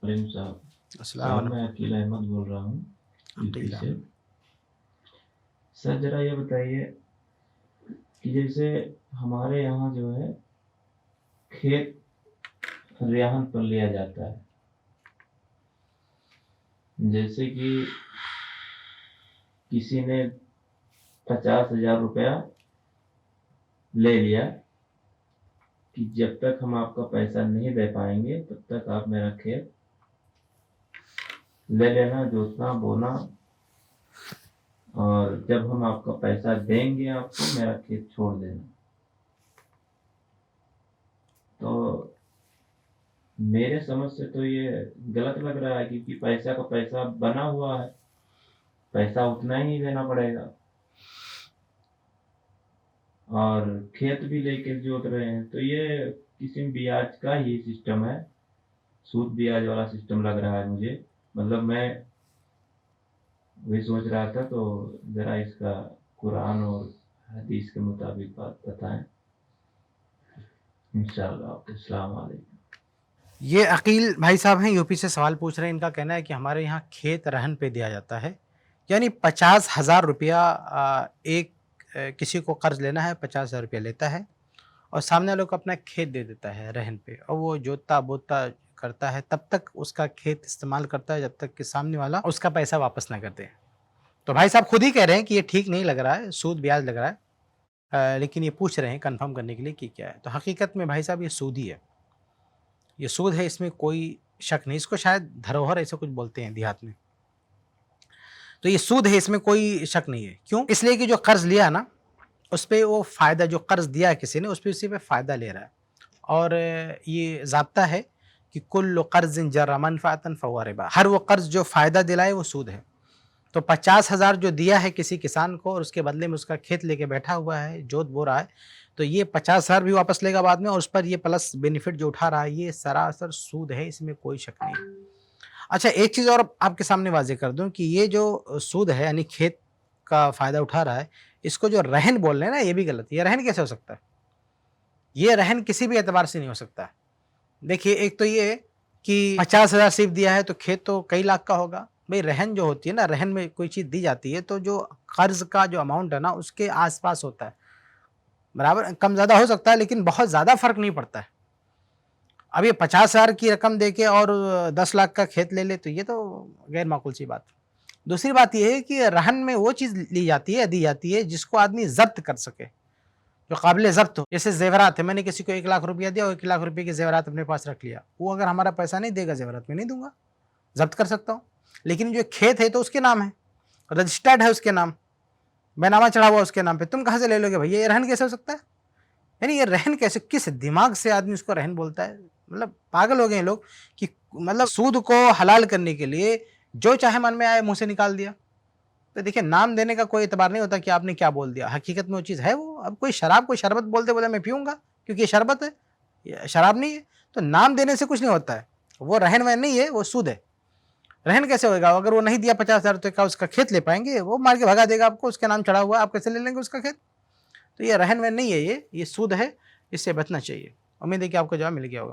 सलीम साहब। अस्सलाम वालेकुम। मैं अकील अहमद बोल रहा हूँ यूपी अल्हम्दुलिल्लाह। से। सर ज़रा ये बताइए कि जैसे हमारे यहाँ जो है खेत रेहान पर लिया जाता है। जैसे कि किसी ने 50,000 रुपया ले लिया कि जब तक हम आपका पैसा नहीं दे पाएँगे तब तक आप मेरा खेत ले लेना, जोतना, बोना, और जब हम आपका पैसा देंगे आपको मेरा खेत छोड़ देना। तो मेरे समझ से तो ये गलत लग रहा है, क्योंकि पैसा का पैसा बना हुआ है, पैसा उतना ही देना पड़ेगा। और खेत भी लेके जोत रहे हैं, तो ये किसी ब्याज का ही सिस्टम है, सूद ब्याज वाला सिस्टम लग रहा है मुझे। मतलब मैं वही सोच रहा था, तो ज़रा इसका कुरान और हदीस के मुताबिक बात बताएं इंशाअल्लाह। आपको अस्सलाम वालेकुम। ये अकील भाई साहब हैं, यूपी से सवाल पूछ रहे हैं। इनका कहना है कि हमारे यहाँ खेत रहन पे दिया जाता है, यानी 50,000 रुपया एक किसी को कर्ज लेना है, 50,000 रुपया लेता है और सामने वाले को अपना खेत दे देता है रहन पे, और वो जोतता बोता करता है, तब तक उसका खेत इस्तेमाल करता है जब तक कि सामने वाला उसका पैसा वापस ना कर दे। तो भाई साहब खुद ही कह रहे हैं कि ये ठीक नहीं लग रहा है, सूद ब्याज लग रहा है। लेकिन ये पूछ रहे हैं कन्फर्म करने के लिए कि क्या है। तो हकीकत में भाई साहब ये सूद ही है, ये सूद है, इसमें कोई शक नहीं। इसको शायद धरोहर ऐसे कुछ बोलते हैं देहात में। तो ये सूद है, इसमें कोई शक नहीं है। क्यों? इसलिए कि जो कर्ज लिया ना, उस पे वो फ़ायदा, जो कर्ज दिया है किसी ने, उस पे उसी पे फ़ायदा ले रहा है। और ये ज़ाब्ता है कि कुल्लु क़र्ज़िन जर्रा मनफ़अतन फ़हुवा रिबा। हर वो कर्ज जो फ़ायदा दिलाए वो सूद है। तो 50,000 जो दिया है किसी किसान को और उसके बदले में उसका खेत लेके बैठा हुआ है, जोत बो रहा है, तो ये 50,000 भी वापस लेगा बाद में, और उस पर ये प्लस बेनिफिट जो उठा रहा है, ये सरासर सूद है, इसमें कोई शक नहीं। अच्छा, एक चीज़ और आपके सामने वाज़ेह कर दूँ कि ये जो सूद है, यानी खेत का फ़ायदा उठा रहा है, इसको जो रहन बोल रहे हैं ना, ये भी गलत है। ये रहन कैसे हो सकता है? ये रहन किसी भी एतबार से नहीं हो सकता है। देखिए, एक तो ये कि 50,000 सिर्फ़ दिया है तो खेत तो कई लाख का होगा। भई रहन जो होती है ना, रहन में कोई चीज़ दी जाती है तो जो कर्ज़ का जो अमाउंट है ना, उसके आस-पास होता है। बराबर कम-ज़्यादा हो सकता है, लेकिन बहुत ज़्यादा फ़र्क नहीं पड़ता है। अब ये 50,000 की रकम देके और 10 लाख का खेत ले ले, तो ये तो गैर माकूल सी बात है। दूसरी बात ये है कि रहन में वो चीज़ ली जाती है, दी जाती है जिसको आदमी ज़ब्त कर सके, जो काबिल ज़ब्त हो। जैसे ज़ेवरात है, मैंने किसी को 1 लाख रुपया दिया और 1 लाख रुपए के ज़ेवरात अपने पास रख लिया। वो अगर हमारा पैसा नहीं देगा ज़ेवरात, मैं नहीं दूँगा, ज़ब्त कर सकता हूँ। लेकिन जो खेत है तो उसके नाम है, रजिस्टर्ड है उसके नाम, बैनामा चढ़ा हुआ उसके नाम पे, तुम कहाँ से ले लोगे भैया? ये रहन कैसे हो सकता है? यानी ये रहन कैसे, किस दिमाग से आदमी इसको रहन बोलता है? मतलब पागल हो गए हैं लोग कि मतलब सूद को हलाल करने के लिए जो चाहे मन में आए मुँह से निकाल दिया। तो देखिए, नाम देने का कोई एतबार नहीं होता कि आपने क्या बोल दिया, हकीकत में वो चीज़ है वो। अब कोई शराब को शरबत बोलते बोले मैं पीऊँगा क्योंकि ये शरबत है, ये शराब नहीं है। तो नाम देने से कुछ नहीं होता है, वो रहन-वहन नहीं है, वो सूद है। रहन कैसे होएगा? अगर वो नहीं दिया 50,000 तो क्या उसका खेत ले पाएँगे? वो मार के भगा देगा आपको, उसके नाम चढ़ा हुआ है, आप कैसे ले लेंगे उसका खेत? तो ये रहन-वहन नहीं है, ये सूद है, इससे बचना चाहिए। उम्मीद है कि आपको जवाब मिल गया होगा।